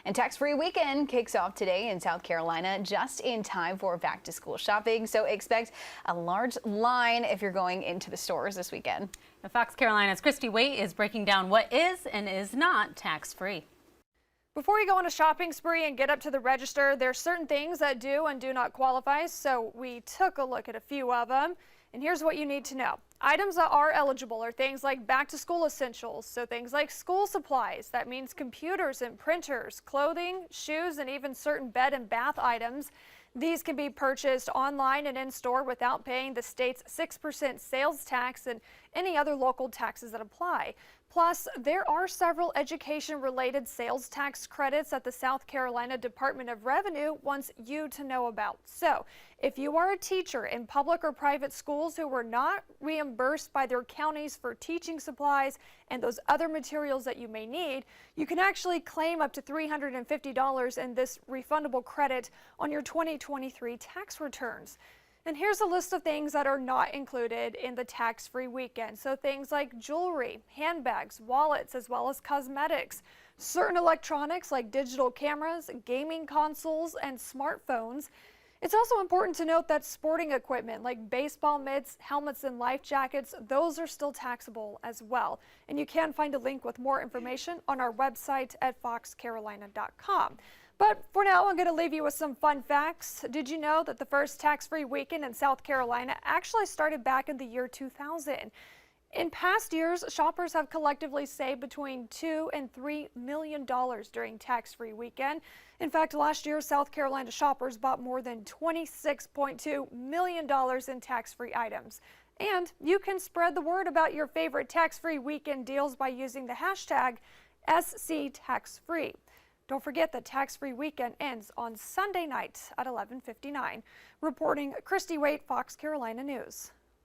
And tax-free weekend kicks off today in South Carolina just in time for back to school shopping. So expect a large line if you're going into the stores this weekend. Now, Fox Carolina's Christy Waite is breaking down what is and is not tax-free. Before you go on a shopping spree and get up to the register, there's certain things that do and do not qualify. So we took a look at a few of them. And here's what you need to know. Items that are eligible are things like back to school essentials. So things like school supplies. That means computers and printers, clothing, shoes, and even certain bed and bath items. These can be purchased online and in store without paying the state's 6% sales tax and any other local taxes that apply. Plus, there are several education-related sales tax credits that the South Carolina Department of Revenue wants you to know about. So, if you are a teacher in public or private schools who were not reimbursed by their counties for teaching supplies and those other materials that you may need, you can actually claim up to $350 in this refundable credit on your 2023 tax returns. And here's a list of things that are not included in the tax-free weekend. So things like jewelry, handbags, wallets, as well as cosmetics, certain electronics like digital cameras, gaming consoles, and smartphones. It's also important to note that sporting equipment like baseball mitts, helmets, and life jackets, those are still taxable as well. And you can find a link with more information on our website at foxcarolina.com. But for now, I'm going to leave you with some fun facts. Did you know that the first tax-free weekend in South Carolina actually started back in the year 2000? In past years, shoppers have collectively saved between $2 and $3 million during tax-free weekend. In fact, last year, South Carolina shoppers bought more than $26.2 million in tax-free items. And you can spread the word about your favorite tax-free weekend deals by using the hashtag SCTaxFree. Don't forget that tax-free weekend ends on Sunday night at 11:59. Reporting Christy Waite, Fox Carolina News.